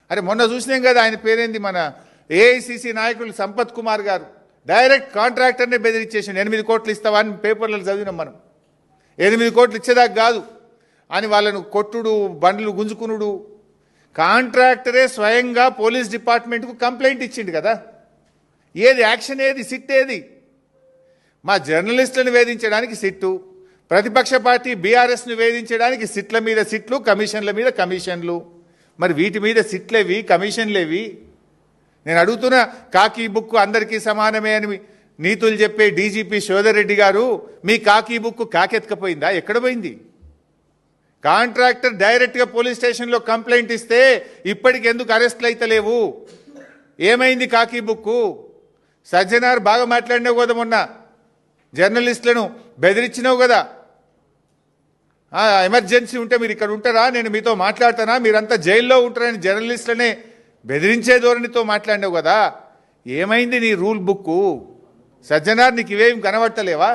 అరే మొన్న చూసినాం కదా, ఆయన పేరేంది, మన ఏఐసిసి నాయకులు సంపత్ కుమార్ గారు డైరెక్ట్ కాంట్రాక్టర్నే బెదిరించేసాడు. 8 కోట్లు ఇస్తావా అని పేపర్లలో చదివినాం మనం. 8 కోట్లు ఇచ్చేదాకా కాదు అని వాళ్ళను కొట్టుడు, బండ్లు గుంజుకునుడు. కాంట్రాక్టరే స్వయంగా పోలీస్ డిపార్ట్మెంట్కు కంప్లైంట్ ఇచ్చిండు కదా. ఏది యాక్షన్, ఏది సిట్, ఏది? మా జర్నలిస్టులను వేధించడానికి సిట్టు, ప్రతిపక్ష పార్టీ బీఆర్ఎస్ను వేధించడానికి సిట్ల మీద సిట్లు, కమిషన్ల మీద కమిషన్లు. మరి వీటి మీద సిట్లేవి, కమిషన్లేవి? నేను అడుగుతున్న, కాకీ బుక్ అందరికీ సమానమే అని నీతులు చెప్పే డీజీపీ శోధర్ రెడ్డి గారు, మీ కాకీ బుక్ కాకెత్తుకపోయిందా? ఎక్కడ పోయింది? కాంట్రాక్టర్ డైరెక్ట్గా పోలీస్ స్టేషన్లో కంప్లైంట్ ఇస్తే ఇప్పటికి ఎందుకు అరెస్ట్లు అయితలేవు? ఏమైంది కాకీ బుక్కు? సజ్జనార్ బాగా మాట్లాడినావు కదా, మొన్న జర్నలిస్టులను బెదిరించినావు కదా. ఎమర్జెన్సీ ఉంటే మీరు ఇక్కడ ఉంటారా, నేను మీతో మాట్లాడతానా, మీరంతా జైల్లో ఉంటారని జర్నలిస్టులనే బెదిరించే ధోరణితో మాట్లాడినావు కదా. ఏమైంది నీ రూల్ బుక్కు? సజ్జనార్, నీకు ఇవేం కనబట్టలేవా?